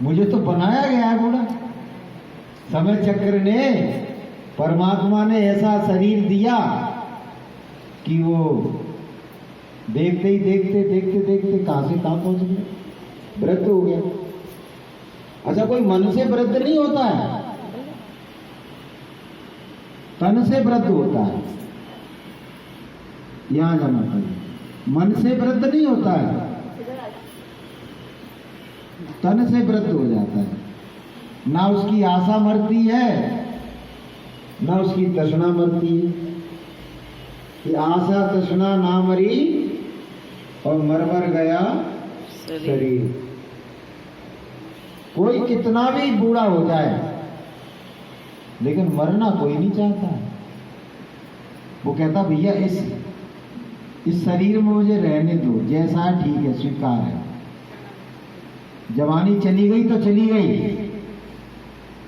मुझे तो बनाया गया है बूढ़ा। समय चक्र ने, परमात्मा ने ऐसा शरीर दिया कि वो देखते ही देखते देखते देखते कहां से कहां पहुंच गया, वृद्ध हो गया। अच्छा, कोई मन से वृद्ध नहीं होता है, तन से वृद्ध होता है। यहां जाना चाहिए, मन से वृद्ध नहीं होता है, तन से वृद्ध हो जाता है। ना उसकी आशा मरती है, ना उसकी तृष्णा मरती है। कि आशा तृष्णा ना मरी और मर गया शरीर। कोई कितना भी बूढ़ा हो जाए, लेकिन मरना कोई नहीं चाहता है। वो कहता भैया इस शरीर में मुझे रहने दो, जैसा है ठीक है, स्वीकार है। जवानी चली गई तो चली गई,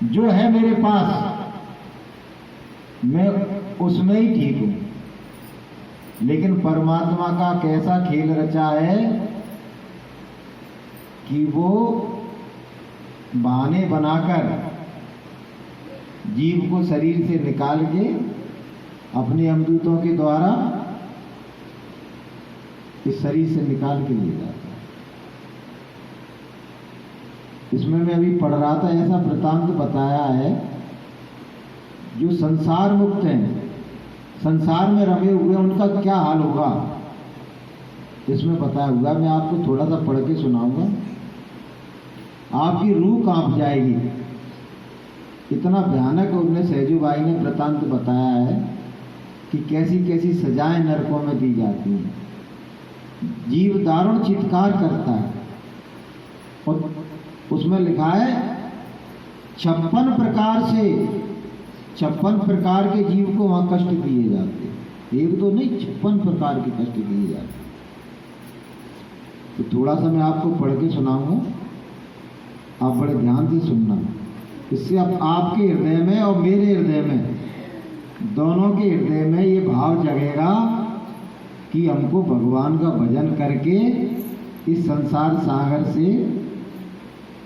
जो है मेरे पास मैं उसमें ही ठीक हूं। लेकिन परमात्मा का कैसा खेल रचा है कि वो बहाने बनाकर जीव को शरीर से निकाल के अपने अमदूतों के द्वारा इस शरीर से निकाल के ले जाता है। इसमें मैं अभी पढ़ रहा था, ऐसा वृतांत बताया है, जो संसार मुक्त हैं, संसार में रमे हुए, उनका क्या हाल होगा इसमें बताया हुआ। मैं आपको थोड़ा सा पढ़ के सुनाऊंगा, आपकी रूह कांप जाएगी। इतना भयानक उन्हें सहजूबाई ने वृतांत बताया है कि कैसी कैसी सजाएं नरकों में दी जाती हैं। जीव दारुण चित्कार करता है, और उसमें लिखा है 56 प्रकार के जीव को वहां कष्ट दिए जाते हैं। एक दो नहीं, 56 प्रकार के कष्ट दिए जाते हैं। तो थोड़ा सा मैं आपको पढ़ के सुनाऊंगा, आप बड़े ध्यान से सुनना। इससे अब आपके हृदय में और मेरे हृदय में, दोनों के हृदय में ये भाव जगेगा कि हमको भगवान का भजन करके इस संसार सागर से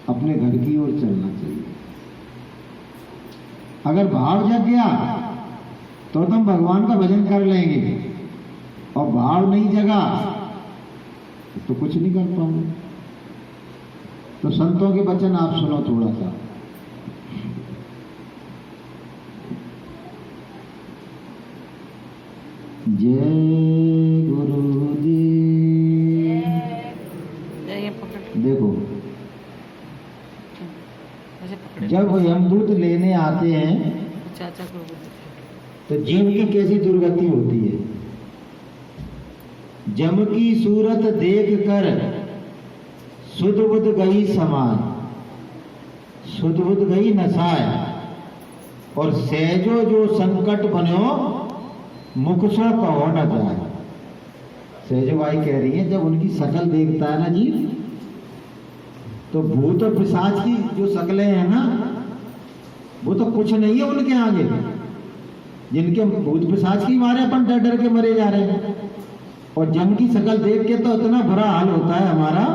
अपने घर की ओर चलना चाहिए। अगर भाव जग गया तो तुम भगवान का भजन कर लेंगे, और भाव नहीं जगा तो कुछ नहीं कर पाओगे। तो संतों के वचन आप सुनो थोड़ा सा। जय गुरुदेव। देखो, जब वो यमदूत लेने आते हैं तो जीव की कैसी दुर्गति होती है। जम की सूरत देख कर सुध बुध गई समाय, सुध बुध गई नसाय, और सहजो जो संकट बनो मुख सो कहो न जाए। सहजो भाई कह रही है, जब उनकी शकल देखता है ना जीव, तो भूत और पिशाच की जो शकलें हैं ना, वो तो कुछ नहीं है उनके आगे। जिनके भूत पिशाच की मारे अपन डर डर के मरे जा रहे हैं, और जम की शकल देख के तो इतना बुरा हाल होता है हमारा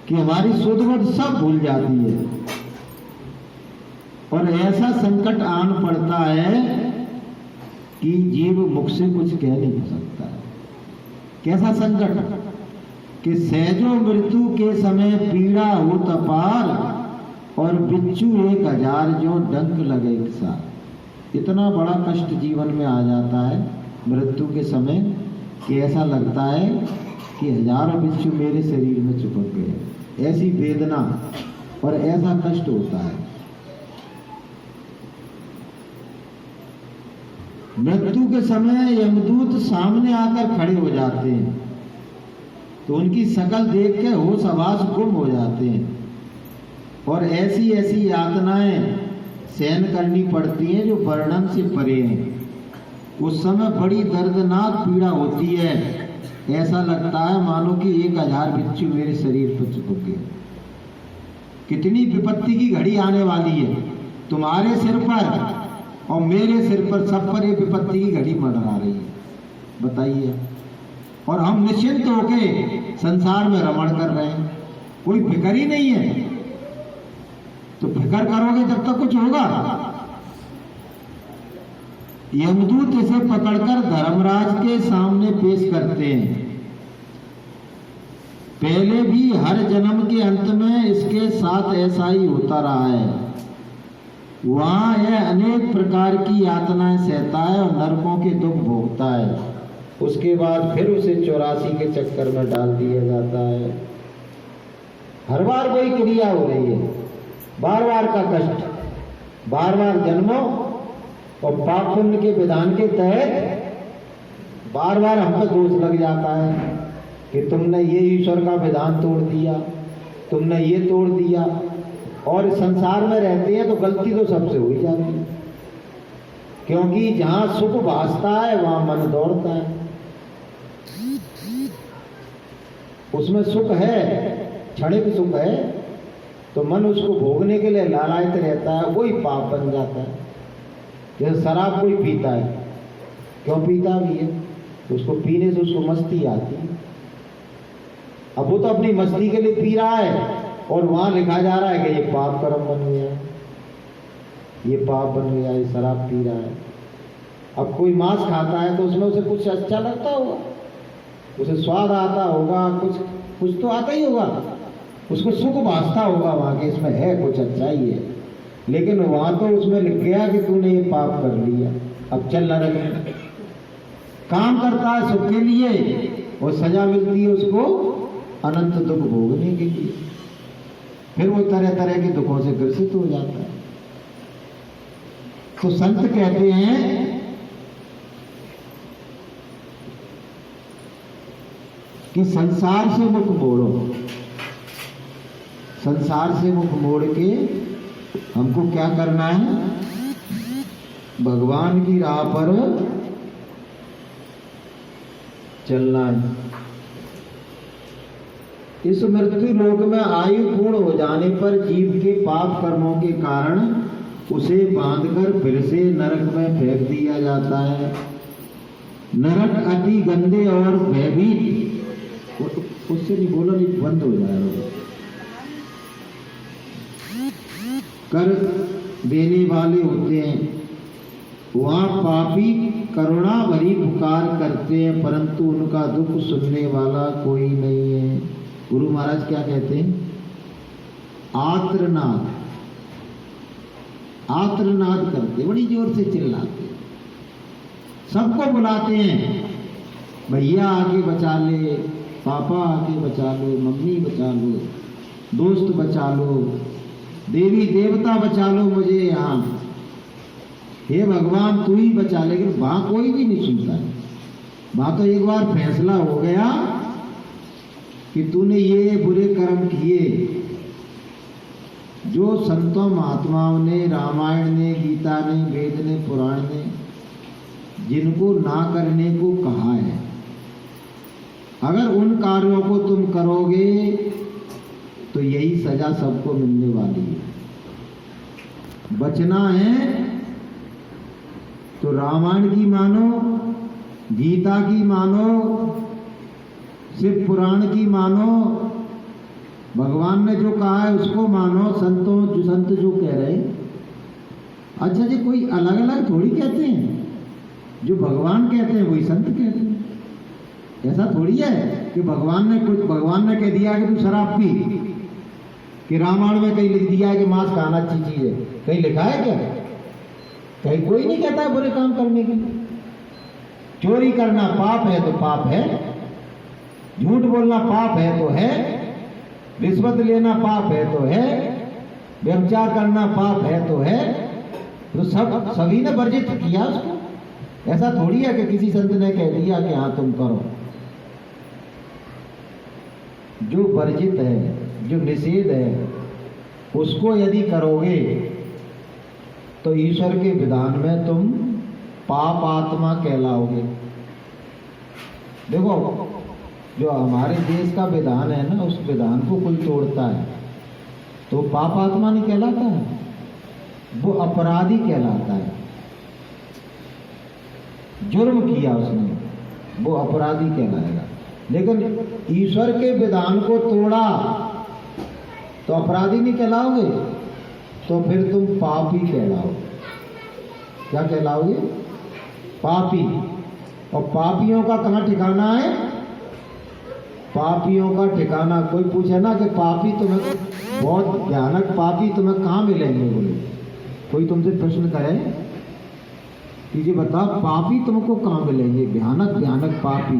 कि हमारी सुध बुध सब भूल जाती है। और ऐसा संकट आन पड़ता है कि जीव मुख से कुछ कह नहीं सकता है। कैसा संकट कि सहजो मृत्यु के समय पीड़ा हो तपार, और बिच्छू 1000 जो डंक लगे एक साथ। इतना बड़ा कष्ट जीवन में आ जाता है मृत्यु के समय कि ऐसा लगता है कि हजारों बिच्छू मेरे शरीर में चिपक गए। ऐसी वेदना और ऐसा कष्ट होता है। मृत्यु के समय यमदूत सामने आकर खड़े हो जाते हैं, तो उनकी शकल देख के होश हवास गुम हो जाते हैं, और ऐसी ऐसी यातनाएं सहन करनी पड़ती हैं जो वर्णन से परे हैं। उस समय बड़ी दर्दनाक पीड़ा होती है। ऐसा लगता है मानो कि 1000 बिच्छू मेरे शरीर पर चिपक गए। कितनी विपत्ति की घड़ी आने वाली है तुम्हारे सिर पर और मेरे सिर पर, सब पर ये विपत्ति की घड़ी मंडरा रही है। बताइए, और हम निश्चिंत होके संसार में रमण कर रहे हैं। कोई फिक्र ही नहीं है। तो फिक्र करोगे जब तक कुछ होगा। यमदूत इसे पकड़कर धर्मराज के सामने पेश करते हैं। पहले भी हर जन्म के अंत में इसके साथ ऐसा ही होता रहा है। वहां यह अनेक प्रकार की यातनाएं सहता है और नरकों के दुख भोगता है। उसके बाद फिर उसे 84 के चक्कर में डाल दिया जाता है। हर बार कोई क्रिया हो रही है, बार बार का कष्ट, बार बार जन्मों और पाप पुण्य के विधान के तहत बार बार हम पर दोष लग जाता है कि तुमने ये ईश्वर का विधान तोड़ दिया, तुमने ये तोड़ दिया। और संसार में रहते हैं तो गलती तो सबसे हो ही जाती है, क्योंकि जहां सुख भासता है वहां मन दौड़ता है। उसमें सुख है, क्षणिक सुख है, तो मन उसको भोगने के लिए लालायित रहता है, वही पाप बन जाता है। जैसे शराब कोई पीता है, क्यों पीता भी है? तो उसको पीने से उसको मस्ती आती है। अब वो तो अपनी मस्ती के लिए पी रहा है और वहां लिखा जा रहा है कि ये पाप कर्म बन गया, ये पाप बन गया, ये शराब पी रहा है। अब कोई मांस खाता है तो उसमें उसे कुछ अच्छा लगता होगा, उसे स्वाद आता होगा, कुछ तो आता ही होगा, उसको सुख भासता होगा वहां के इसमें है कुछ अच्छा ही है। लेकिन वहां तो उसमें लिख गया कि तूने ये पाप कर लिया, अब चल नरक में। काम करता है सुख के लिए और सजा मिलती है उसको अनंत दुख भोगने के लिए। फिर वो तरह तरह के दुखों से ग्रसित हो जाता है। तो संत कहते हैं कि संसार से मुख मोड़ो, संसार से मुख मोड़ के हमको क्या करना है? भगवान की राह पर चलना है। इस मृत्यु लोक में आयु पूर्ण हो जाने पर जीव के पाप कर्मों के कारण उसे बांधकर फिर से नरक में फेंक दिया जाता है। नरक अति गंदे और भयभीत, उससे नहीं बोला, नहीं बंद हो जाएगा, कर देने वाले होते हैं। वहां पापी करुणा भरी पुकार करते हैं, परंतु उनका दुख सुनने वाला कोई नहीं है। गुरु महाराज क्या कहते हैं? आर्तनाद, आर्तनाद करते, बड़ी जोर से चिल्लाते, सबको बुलाते हैं, भैया आके बचा ले, पापा आके बचा लो, मम्मी बचा लो, दोस्त बचा लो, देवी देवता बचा लो मुझे यहाँ, हे भगवान तू ही बचा। लेकिन वहां कोई भी नहीं सुनता है। वहां तो एक बार फैसला हो गया कि तूने ये बुरे कर्म किए जो संतों महात्माओं ने, रामायण ने, गीता ने, वेद ने, पुराण ने जिनको ना करने को कहा है। अगर उन कार्यों को तुम करोगे तो यही सजा सबको मिलने वाली है। बचना है तो रामायण की मानो, गीता की मानो, शिव पुराण की मानो, भगवान ने जो कहा है उसको मानो, संत जो कह रहे हैं। अच्छा जी, कोई अलग अलग थोड़ी कहते हैं, जो भगवान कहते हैं वही संत कहते हैं। ऐसा थोड़ी है कि भगवान ने कह दिया कि तू शराब पी, कि रामायण में कहीं लिख दिया है कि मांस खाना अच्छी चीज है, कहीं लिखा है क्या? कहीं कोई नहीं कहता है बुरे काम करने के लिए। चोरी करना पाप है तो पाप है, झूठ बोलना पाप है तो है, रिश्वत लेना पाप है तो है, व्यभिचार करना पाप है तो है। तो सभी ने वर्जित किया उसको। ऐसा थोड़ी है कि किसी संत ने कह दिया कि हाँ तुम करो। जो वर्जित है, जो निषेध है, उसको यदि करोगे तो ईश्वर के विधान में तुम पाप आत्मा कहलाओगे। देखो, जो हमारे देश का विधान है ना, उस विधान को कोई तोड़ता है तो पाप आत्मा नहीं कहलाता है, वो अपराधी कहलाता है। जुर्म किया उसने, वो अपराधी कहलाएगा। लेकिन ईश्वर के विधान को तोड़ा अपराधी नहीं कहलाओगे, तो फिर तुम पापी कहलाओगे। क्या कहलाओगे? पापी। और पापियों का कहाँ ठिकाना है? पापियों का ठिकाना, कोई पूछे ना कि पापी तुम्हें, बहुत भयानक पापी तुम्हें कहाँ मिलेंगे, बोले कोई तुमसे प्रश्न करे कि जी बताओ पापी तुमको कहाँ मिलेंगे, भयानक भयानक पापी,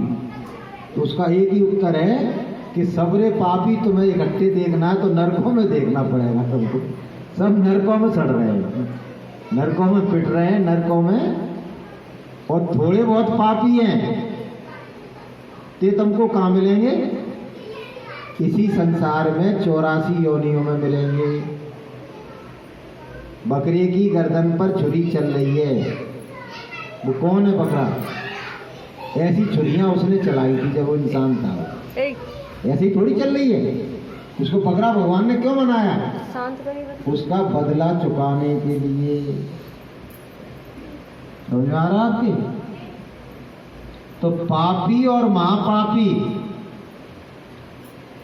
तो उसका एक ही उत्तर है कि सबरे पापी तुम्हें इकट्ठे देखना है तो नरकों में देखना पड़ेगा तुमको। सब नरकों में सड़ रहे हैं, नरकों में पिट रहे हैं, नरकों में। और थोड़े बहुत पापी हैं ते तुमको कहाँ मिलेंगे? इसी संसार में 84 योनियों में मिलेंगे। बकरे की गर्दन पर छुरी चल रही है, वो कौन है बकरा? ऐसी छुरियां उसने चलाई थी जब वो इंसान था, ऐसी थोड़ी चल रही है। उसको बकरा भगवान ने क्यों बनाया? उसका बदला चुकाने के लिए। समझ आ रहा आपके? तो पापी और महापापी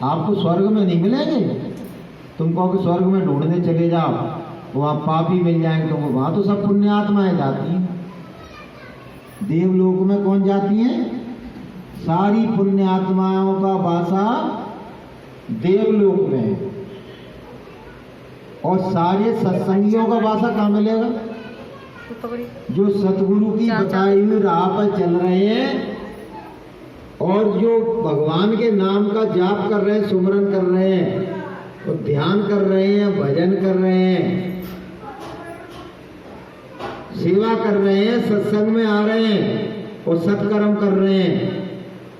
आपको स्वर्ग में नहीं मिलेंगे। तुम कहो कि स्वर्ग में ढूंढने चले जाओ, वहां पापी मिल जाएंगे तुमको, वहां तो सब पुण्य आत्माएं जाती हैं। देवलोक में कौन जाती हैं? सारी पुण्य आत्माओं का वासा देवलोक में है। और सारे सत्संगियों का वासा कहाँ मिलेगा? जो सतगुरु की बताई हुई राह पर चल रहे हैं और जो भगवान के नाम का जाप कर रहे हैं, सुमरन कर रहे हैं, और ध्यान कर रहे हैं, भजन कर रहे हैं, सेवा कर रहे हैं, सत्संग में आ रहे हैं और सत्कर्म कर रहे हैं,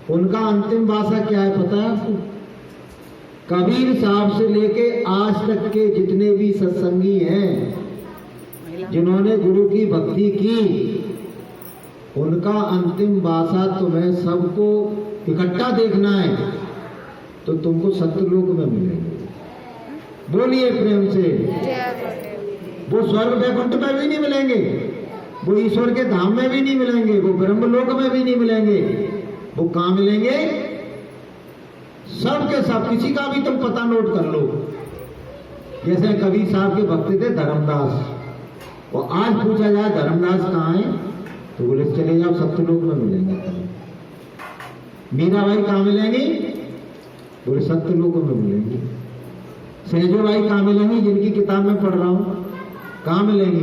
उनका अंतिम वासा क्या है पता है आपको? कबीर साहब से लेके आज तक के जितने भी सत्संगी हैं, जिन्होंने गुरु की भक्ति की, उनका अंतिम वासा तुम्हें सबको इकट्ठा देखना है तो तुमको सत्यलोक में मिलेंगे। बोलिए प्रेम से। वो स्वर्ग वैकुंठ में भी नहीं मिलेंगे, वो ईश्वर के धाम में भी नहीं मिलेंगे, वो ब्रह्मलोक में भी नहीं मिलेंगे। वो कहाँ मिलेंगे? सब के सब, किसी का भी तुम पता नोट कर लो। जैसे कबीर साहब के भक्त थे धर्मदास, और आज पूछा जाए धर्मदास कहाँ है तो बोले चले जाओ सत्यलोक में मिलेंगे। मीरा भाई कहाँ मिलेंगी? बोले सत्यलोक में मिलेंगी। सहजो भाई कहाँ मिलेंगी? जिनकी किताब में पढ़ रहा हूँ, कहाँ मिलेंगी?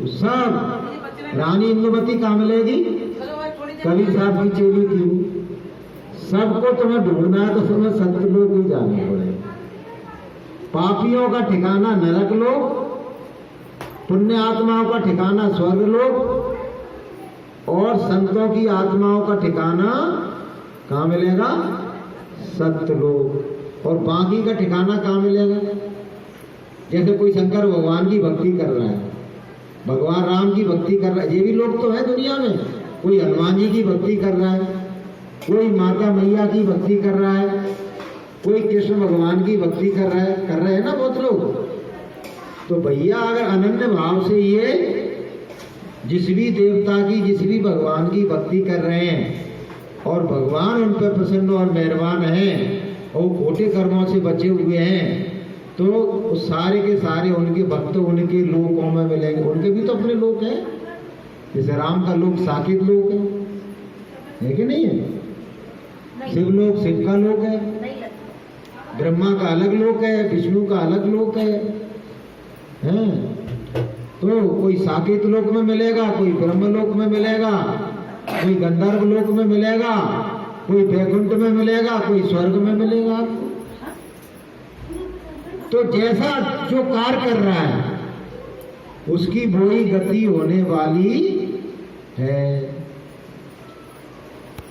वो सब। रानी इंदुमती कहाँ मिलेगी? कबीर साहब की चेली थी। सबको तुम्हें ढूंढना है तो तुम्हें सत्यलोक ही जाना पड़ेगा। पापियों का ठिकाना नरक लोक, पुण्य आत्माओं का ठिकाना स्वर्ग लोक, और संतों की आत्माओं का ठिकाना कहाँ मिलेगा? सत्यलोक। और बाकी का ठिकाना कहाँ मिलेगा? जैसे कोई शंकर भगवान की भक्ति कर रहा है, भगवान राम की भक्ति कर रहा है, ये भी लोग तो है दुनिया में। कोई हनुमान जी की भक्ति कर रहा है, कोई माता मैया की भक्ति कर रहा है, कोई कृष्ण भगवान की भक्ति कर रहे हैं ना बहुत लोग। तो भैया अगर अनन्य भाव से ये जिस भी देवता की, जिस भी भगवान की भक्ति कर रहे हैं और भगवान उन पर प्रसन्न और मेहरबान हैं और खोटे कर्मों से बचे हुए हैं, तो सारे के सारे उनके भक्त उनके लोकों में मिलेंगे। उनके भी तो अपने लोक हैं, जैसे राम का लोक साकेत लोक है कि नहीं है? शिवलोक शिव का लोक है, ब्रह्मा का अलग लोक है, विष्णु का अलग लोक है। तो कोई साकेत लोक में मिलेगा, कोई ब्रह्मलोक में मिलेगा, कोई गंधर्व लोक में मिलेगा, कोई वैकुंठ में मिलेगा, कोई स्वर्ग में मिलेगा। तो जैसा जो कार्य कर रहा है उसकी वही गति होने वाली है।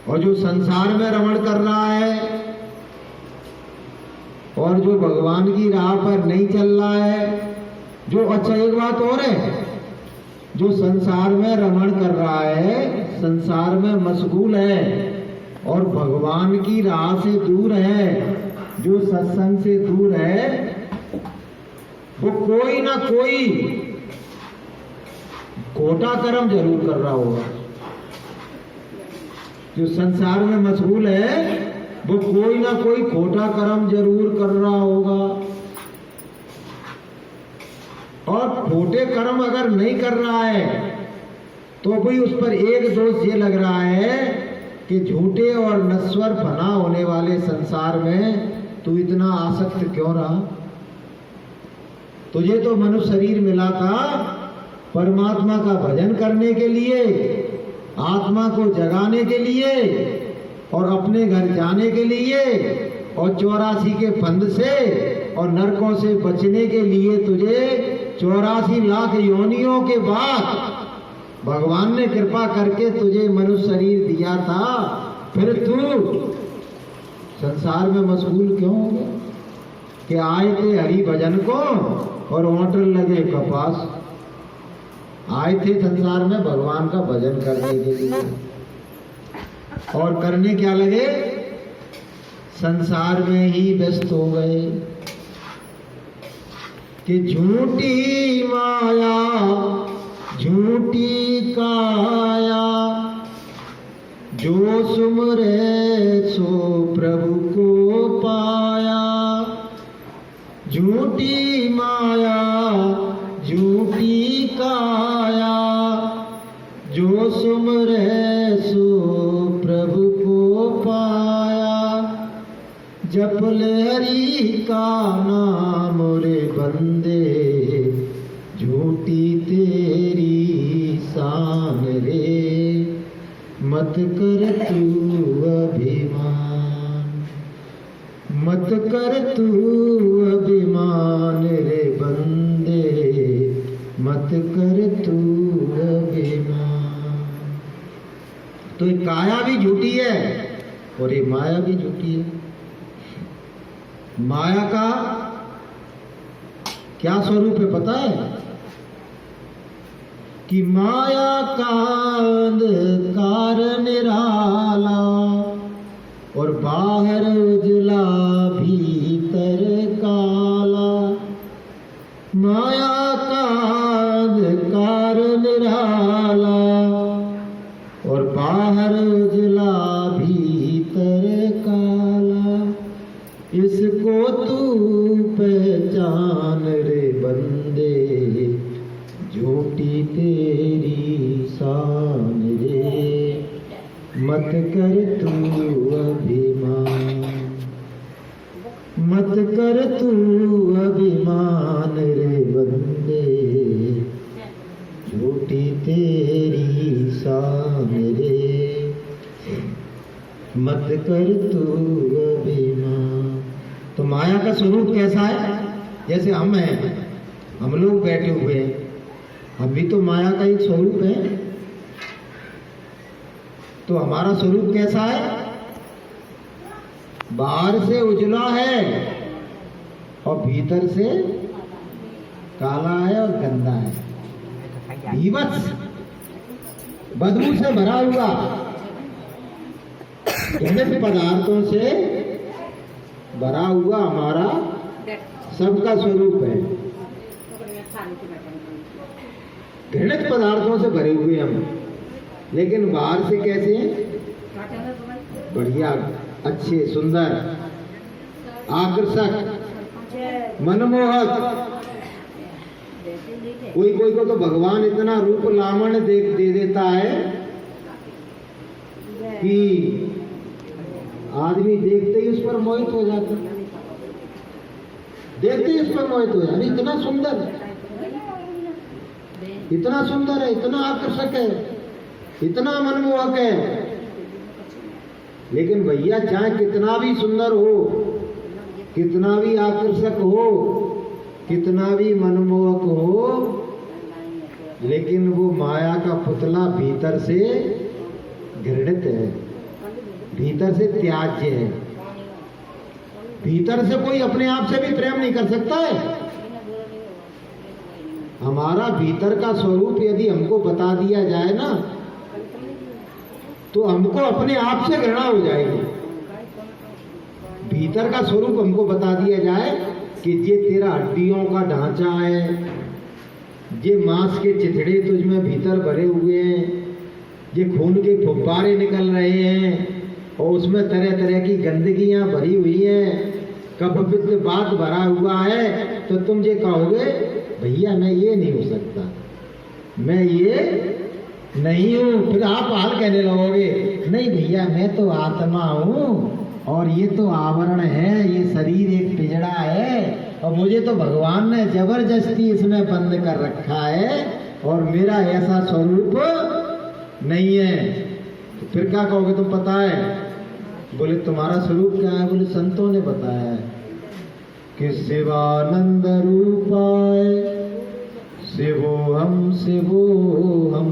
और जो संसार में रमण कर रहा है और जो भगवान की राह पर नहीं चल रहा है, जो, अच्छा एक बात और है, जो संसार में रमण कर रहा है, संसार में मशगूल है और भगवान की राह से दूर है, जो सत्संग से दूर है, वो कोई ना कोई खोटा कर्म जरूर कर रहा होगा। जो संसार में मशगूल है वो कोई ना कोई खोटा कर्म जरूर कर रहा होगा। छोटे कर्म अगर नहीं कर रहा है तो भी उस पर एक दोष ये लग रहा है कि झूठे और नश्वर फना होने वाले संसार में तू इतना आसक्त क्यों रहा। तुझे तो मनुष्य शरीर मिला था परमात्मा का भजन करने के लिए, आत्मा को जगाने के लिए और अपने घर जाने के लिए और 84 के फंद से और नरकों से बचने के लिए। तुझे 84 लाख योनियों के बाद भगवान ने कृपा करके तुझे मनुष्य शरीर दिया था, फिर तू संसार में मशगूल क्यों हो गया कि आए थे हरि भजन को और होटल लगे कपास। आए थे संसार में भगवान का भजन करने के लिए और करने क्या लगे, संसार में ही व्यस्त हो गए कि झूठी माया झूठी काया, जो सुमरे सो प्रभु को पाया। झूठी माया झूठी काया, जो सुमरे सो प्रभु को पाया। जप ले हरि का नाम रे बंदे, झूठी तेरी शान रे, मत कर तू अभिमान, मत कर तू अभिमान रे बंदे, मत कर तू अभिमान। तो ये काया भी झूठी है और ये माया भी झूठी है। माया का क्या स्वरूप है पता है कि माया का अंधकार निराला और बाहर उजला भीतर काला। माया का अंधकार निराला और बाहर उजला भीतर काला। इसको तू पहचान रे बंदे, झूठी तेरी शान रे, मत कर तू अभिमान, मत कर तू अभिमान रे बंदे, झूठी तेरी शान रे, मत कर तू अभिमान। तो माया का स्वरूप कैसा है? जैसे हम हैं, हम लोग बैठे हुए हैं, हम भी तो माया का एक स्वरूप है। तो हमारा स्वरूप कैसा है? बाहर से उजला है और भीतर से काला है और गंदा है, भीभत्स बदबू से भरा हुआ, घृणित पदार्थों से भरा हुआ हमारा सबका स्वरूप है। घृणित पदार्थों से भरे हुए हम, लेकिन बाहर से कैसे हैं? बढ़िया, अच्छे, सुंदर, आकर्षक, मनमोहक। कोई कोई को तो भगवान इतना रूप लावण्य दे देता है कि आदमी देखते ही उस पर मोहित हो जाता, देखते ही उस पर मोहित हो जाता। इतना सुंदर, इतना सुंदर है, इतना आकर्षक है, इतना मनमोहक है। लेकिन भैया चाहे कितना भी सुंदर हो, कितना भी आकर्षक हो, कितना भी मनमोहक हो, लेकिन वो माया का पुतला भीतर से घृणित है, भीतर से त्याज्य है। भीतर से कोई अपने आप से भी प्रेम नहीं कर सकता है। हमारा भीतर का स्वरूप यदि हमको बता दिया जाए ना, तो हमको अपने आप से घृणा हो जाएगी। भीतर का स्वरूप हमको बता दिया जाए कि ये तेरा हड्डियों का ढांचा है, ये मांस के चिथड़े तुझ में भीतर भरे हुए हैं, ये खून के फुब्बारे निकल रहे हैं और उसमें तरह तरह की गंदगियां भरी हुई हैं, कफ पित्त बात भरा हुआ है तो तुम ये कहोगे भैया मैं ये नहीं हो सकता, मैं ये नहीं हूं। फिर आप हाल कहने लगोगे नहीं भैया मैं तो आत्मा हूं और ये तो आवरण है, ये शरीर एक पिंजड़ा है और मुझे तो भगवान ने जबरदस्ती इसमें बंद कर रखा है और मेरा ऐसा स्वरूप नहीं है। तो फिर क्या कहोगे तुम? पता है? बोले तुम्हारा स्वरूप क्या है? बोले संतों ने बताया है कि शिवानंद रूपाय शिवोहम शिवोहम,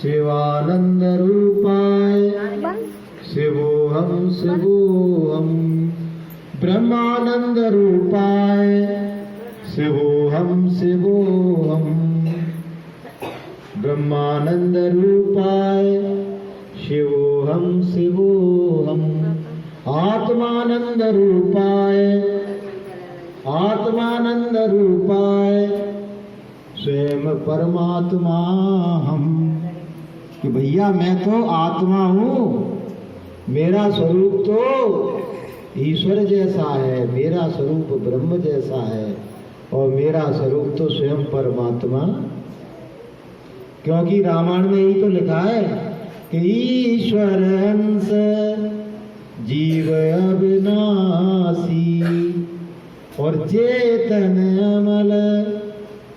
शिवानंद रूपाय शिवोहम शिवोहम, ब्रह्मानंद रूपाय शिवोहम शिवोहम, ब्रह्मानंद रूपाय शिवोहम शिवोहम, आत्मानंद रूपाय आत्मानंद रूपाय स्वयं परमात्मा हम। कि भैया मैं तो आत्मा हूं, मेरा स्वरूप तो ईश्वर जैसा है, मेरा स्वरूप ब्रह्म जैसा है और मेरा स्वरूप तो स्वयं परमात्मा। क्योंकि रामायण में यही तो लिखा है कि ईश्वर अंश जीव अविनाशी और चेतन अमल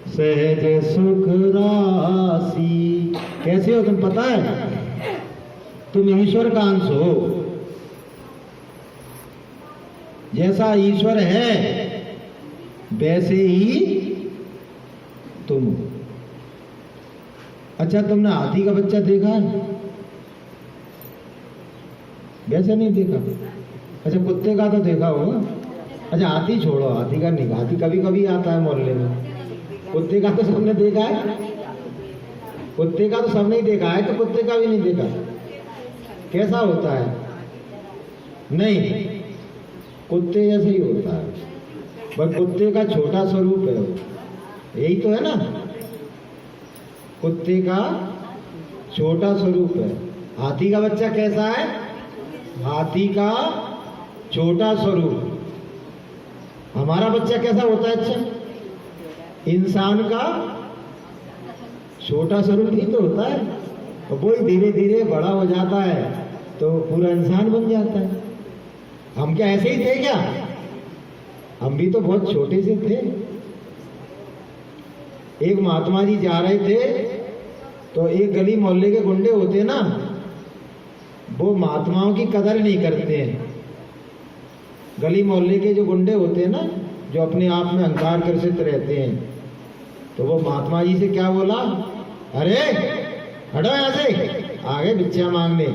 सहज सुख राशि। कैसे हो तुम? पता है? तुम ईश्वर का अंश हो, जैसा ईश्वर है वैसे ही तुम हो। अच्छा तुमने हाथी का बच्चा देखा है? वैसे नहीं देखा? अच्छा कुत्ते का तो देखा होगा। अच्छा हाथी छोड़ो, हाथी का नहीं, हाथी कभी कभी आता है मोहल्ले में। कुत्ते का तो सबने देखा है, कुत्ते का तो सबने ही देखा है, तो कुत्ते का भी नहीं देखा। कैसा होता है? नहीं, कुत्ते जैसे ही होता है, बस कुत्ते का छोटा स्वरूप है वो। यही तो है ना, कुत्ते का छोटा स्वरूप है। हाथी का बच्चा कैसा है? हाथी का छोटा स्वरूप। हमारा बच्चा कैसा होता है? अच्छा इंसान का छोटा स्वरूप ही तो होता है, और वो ही धीरे धीरे बड़ा हो जाता है तो पूरा इंसान बन जाता है। हम क्या ऐसे ही थे क्या? हम भी तो बहुत छोटे से थे। एक महात्मा जी जा रहे थे तो एक गली मोहल्ले के गुंडे होते ना, वो महात्माओं की कदर नहीं करते हैं। गली मोहल्ले के जो गुंडे होते हैं ना, जो अपने आप में अहंकार ग्रसित रहते हैं, तो वो महात्मा जी से क्या बोला? अरे हटो यहां से, आगे भिक्षा मांगने।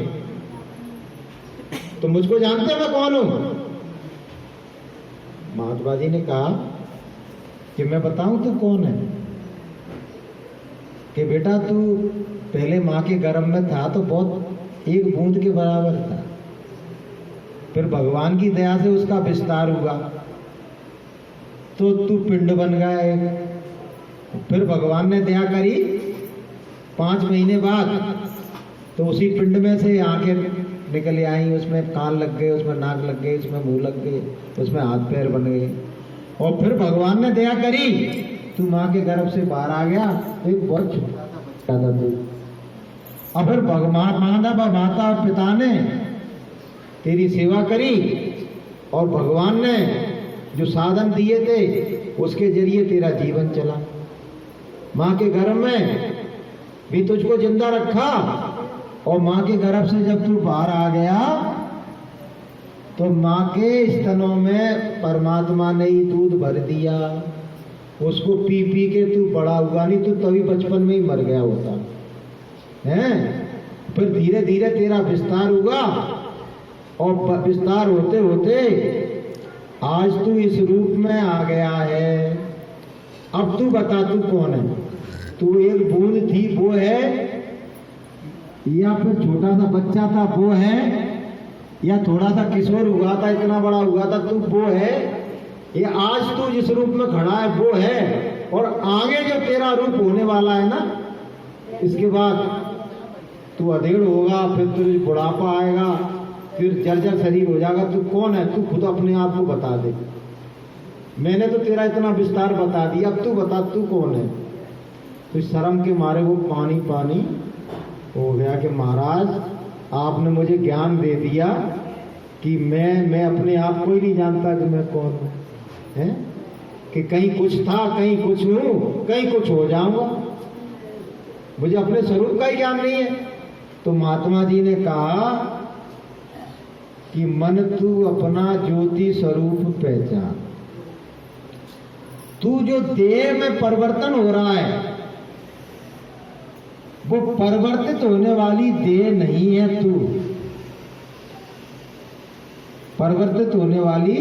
तो मुझको जानते हो मैं कौन हूं? महात्मा जी ने कहा कि मैं बताऊं तू कौन है? कि बेटा तू पहले माँ के गर्भ में था तो बहुत एक बूंद के बराबर था, फिर भगवान की दया से उसका विस्तार हुआ तो तू पिंड बन गया एक। फिर भगवान ने दया करी 5 महीने बाद तो उसी पिंड में से आंखें निकल आई, उसमें कान लग गए, उसमें नाक लग गई, उसमें मुंह लग गए, उसमें हाथ पैर बन गए। और फिर भगवान ने दया करी, तू माँ के गर्भ से बाहर आ गया, तो एक बहुत छोटा सा बच्चा था तू। और फिर भगवान माता और पिता ने तेरी सेवा करी और भगवान ने जो साधन दिए थे उसके जरिए तेरा जीवन चला। माँ के गर्भ में भी तुझको जिंदा रखा और माँ के गर्भ से जब तू बाहर आ गया तो माँ के स्तनों में परमात्मा ने ही दूध भर दिया, उसको पी पी के तू बड़ा हुआ, नहीं तू तभी बचपन में ही मर गया होता है। फिर धीरे धीरे तेरा विस्तार हुआ और विस्तार होते होते आज तू इस रूप में आ गया है। अब तू बता तू कौन है? तू एक बूंद थी वो है, या फिर छोटा सा बच्चा था वो है, या थोड़ा सा किशोर हुआ था इतना बड़ा हुआ था तू वो है, या आज तू जिस रूप में खड़ा है वो है? और आगे जो तेरा रूप होने वाला है ना, इसके बाद तू अधेड़ होगा, फिर तुझे बुढ़ापा आएगा फिर जर्जर शरीर हो जाएगा। तू कौन है? तू खुद अपने आप को बता दे। मैंने तो तेरा इतना विस्तार बता दिया, अब तू बता तू कौन है। तो शर्म के मारे वो पानी पानी हो गया कि महाराज आपने मुझे ज्ञान दे दिया कि मैं अपने आप को ही नहीं जानता कि मैं कौन हूँ, है कि कहीं कुछ था, कहीं कुछ हूँ, कहीं कुछ हो जाऊंगा, मुझे अपने स्वरूप का ही ज्ञान नहीं है। तो महात्मा जी ने कहा कि मन तू अपना ज्योति स्वरूप पहचान। तू जो देह में परिवर्तन हो रहा है वो परिवर्तित होने वाली देह नहीं है। तू परिवर्तित होने वाली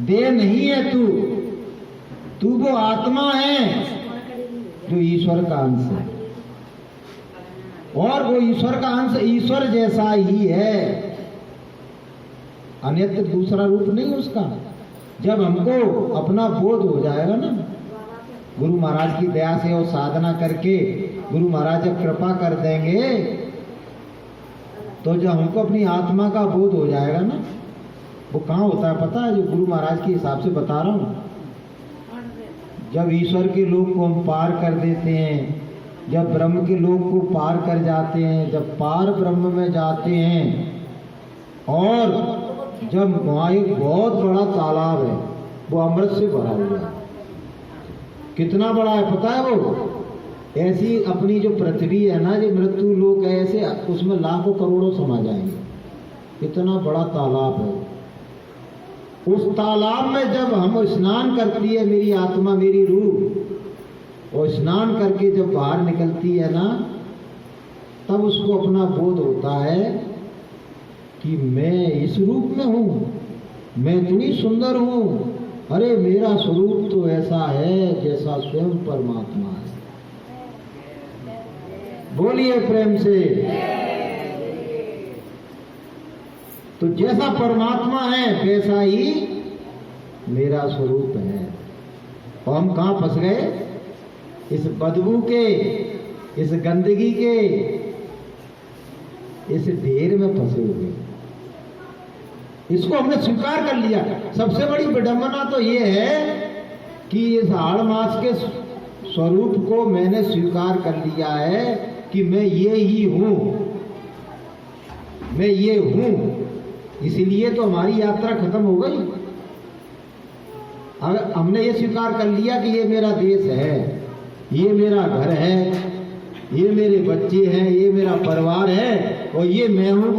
देह नहीं है। तू वो आत्मा है जो ईश्वर का अंश है, और वो ईश्वर का अंश ईश्वर जैसा ही है, अन्यत्र दूसरा रूप नहीं उसका। जब हमको अपना बोध हो जाएगा ना, गुरु महाराज की दया से और साधना करके गुरु महाराज जब कृपा कर देंगे तो जब हमको अपनी आत्मा का बोध हो जाएगा ना, वो कहाँ होता है पता है? जो गुरु महाराज के हिसाब से बता रहा हूँ, जब ईश्वर के लोक को हम पार कर देते हैं, जब ब्रह्म के लोक को पार कर जाते हैं, जब पार ब्रह्म में जाते हैं, और जब वहाँ एक बहुत बड़ा तालाब है, वो अमृत से भरा हुआ है। कितना बड़ा है पता है? वो ऐसी अपनी जो पृथ्वी है ना, जो मृत्यु लोक है, ऐसे उसमें लाखों करोड़ों समा जाएंगे। इतना बड़ा तालाब है। उस तालाब में जब हम स्नान करती है मेरी आत्मा, मेरी रूह, और स्नान करके जब बाहर निकलती है ना, तब उसको अपना बोध होता है कि मैं इस रूप में हूँ, मैं इतनी सुंदर हूँ, अरे मेरा स्वरूप तो ऐसा है जैसा स्वयं परमात्मा है। बोलिए प्रेम से। तो जैसा परमात्मा है वैसा ही मेरा स्वरूप है। और हम कहाँ फंस गए? इस बदबू के, इस गंदगी के, इस ढेर में फंसे हुए। इसको हमने स्वीकार कर लिया। सबसे बड़ी विडंबना तो ये है कि इस हाड़ मास के स्वरूप को मैंने स्वीकार कर लिया है कि मैं ये ही हूं, मैं ये हूं। इसीलिए तो हमारी यात्रा खत्म हो गई। अगर हमने ये स्वीकार कर लिया कि ये मेरा देश है, ये मेरा घर है, ये मेरे बच्चे हैं, ये मेरा परिवार है और ये मैं हूं,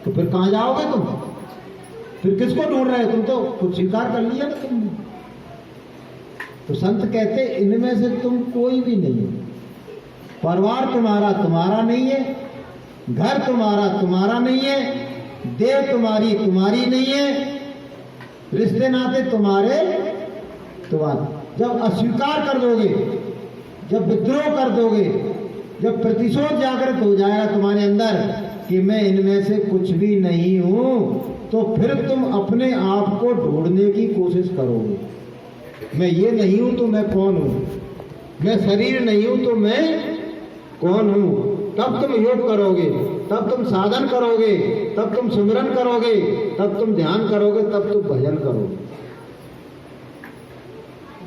तो फिर कहां जाओगे तुम? फिर किसको ढूंढ रहे? तुम तो खुद स्वीकार कर लिया ना तुमने। तो संत कहते इनमें से तुम कोई भी नहीं हो। परिवार तुम्हारा तुम्हारा नहीं है, घर तुम्हारा तुम्हारा नहीं है, देह तुम्हारी तुम्हारी नहीं है, रिश्ते नाते तुम्हारे तुम्हारे। जब अस्वीकार कर दोगे, जब विद्रोह कर दोगे, जब प्रतिशोध जागृत हो जाएगा तुम्हारे अंदर कि मैं इनमें से कुछ भी नहीं हूं, तो फिर तुम अपने आप को ढूंढने की कोशिश करोगे। मैं ये नहीं हूं तो मैं कौन हूं? मैं शरीर नहीं हूं तो मैं कौन हूं? तब तुम योग करोगे, तब तुम साधन करोगे, तब तुम सिमरन करोगे, तब तुम ध्यान करोगे, तब तुम भजन करोगे।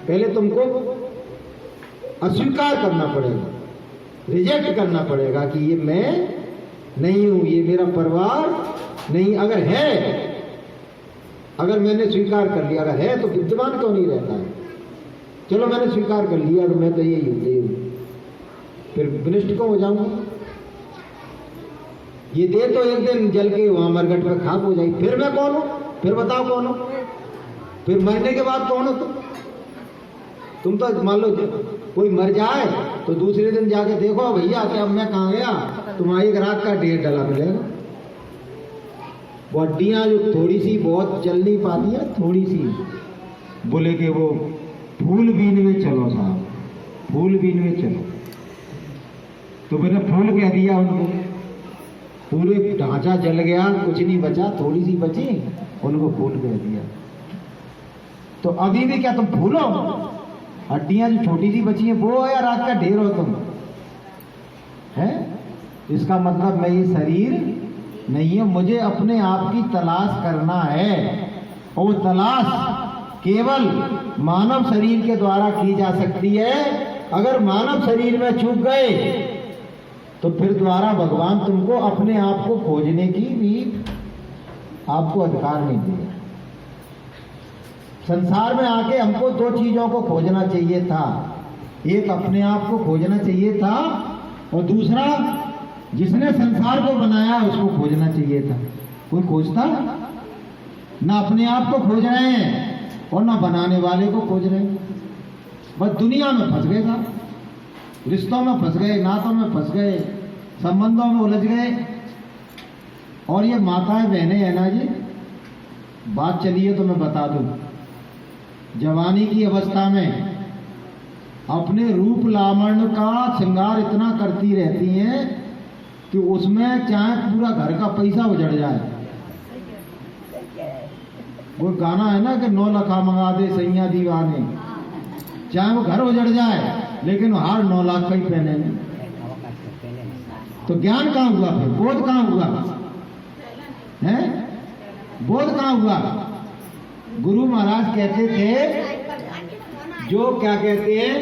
पहले तुमको अस्वीकार करना पड़ेगा, रिजेक्ट करना पड़ेगा कि ये मैं नहीं हूं, ये मेरा परिवार नहीं। अगर है, अगर मैंने स्वीकार कर लिया, अगर है तो विद्यमान क्यों नहीं रहता है? चलो मैंने स्वीकार कर लिया कि मैं तो यही हूं, फिर विनिष्ट क्यों हो जाऊंगा? ये दे तो एक दिन जल के वहां मरघट में खाक हो जाएगी, फिर मैं कौन हूं? फिर बताओ कौन हूं? फिर मरने के बाद कौन हो तुम? तो मान लो कोई मर जाए तो दूसरे दिन जाके देखो भैया कि अब मैं कहाँ गया, तुम्हारी एक रात का ढेर डला मिलेगा। वो हड्डियां जो थोड़ी सी बहुत चल नहीं पाती है, थोड़ी सी, बोले कि वो फूल बीन में चलो साहब, फूल बीन में चलो। तो मैंने फूल कह दिया उनको, पूरे ढांचा जल गया, कुछ नहीं बचा, थोड़ी सी बची, उनको फूल कह दिया। तो अभी भी क्या तुम फूल हो? हड्डियां जो छोटी सी बची है वो है या रात का ढेर हो तुम? है? इसका मतलब मैं ये शरीर नहीं है, मुझे अपने आप की तलाश करना है। और वो तलाश केवल मानव शरीर के द्वारा की जा सकती है। अगर मानव शरीर में चूक गए तो फिर द्वारा भगवान तुमको अपने आप को खोजने की भी आपको अधिकार नहीं दिया। संसार में आके हमको दो चीजों को खोजना चाहिए था, एक अपने आप को खोजना चाहिए था और दूसरा जिसने संसार को बनाया उसको खोजना चाहिए था। कोई खोजता ना, अपने आप को खोज रहे हैं और ना बनाने वाले को खोज रहे हैं। बस दुनिया में फंस गए था, रिश्तों में फंस गए, नातों में फंस गए, संबंधों में उलझ गए। और ये माताएं बहनें है ना जी, बात चलिए तो मैं बता दूं, जवानी की अवस्था में अपने रूप लावण्य का श्रृंगार इतना करती रहती हैं कि उसमें चाहे पूरा घर का पैसा उजड़ जाए। वो गाना है ना कि 9 लाख मंगा दे सैया दीवाने, चाहे वो घर उजड़ जाए लेकिन हार 9 लाख का ही पहने। तो ज्ञान कहाँ हुआ फिर, बोध कहाँ हुआ है, बोध कहाँ हुआ? गुरु महाराज कहते थे, जो क्या कहते हैं,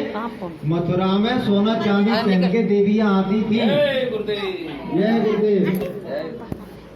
मथुरा में सोना चांदी पहन के देवियां आती थी। जय गुरुदेव।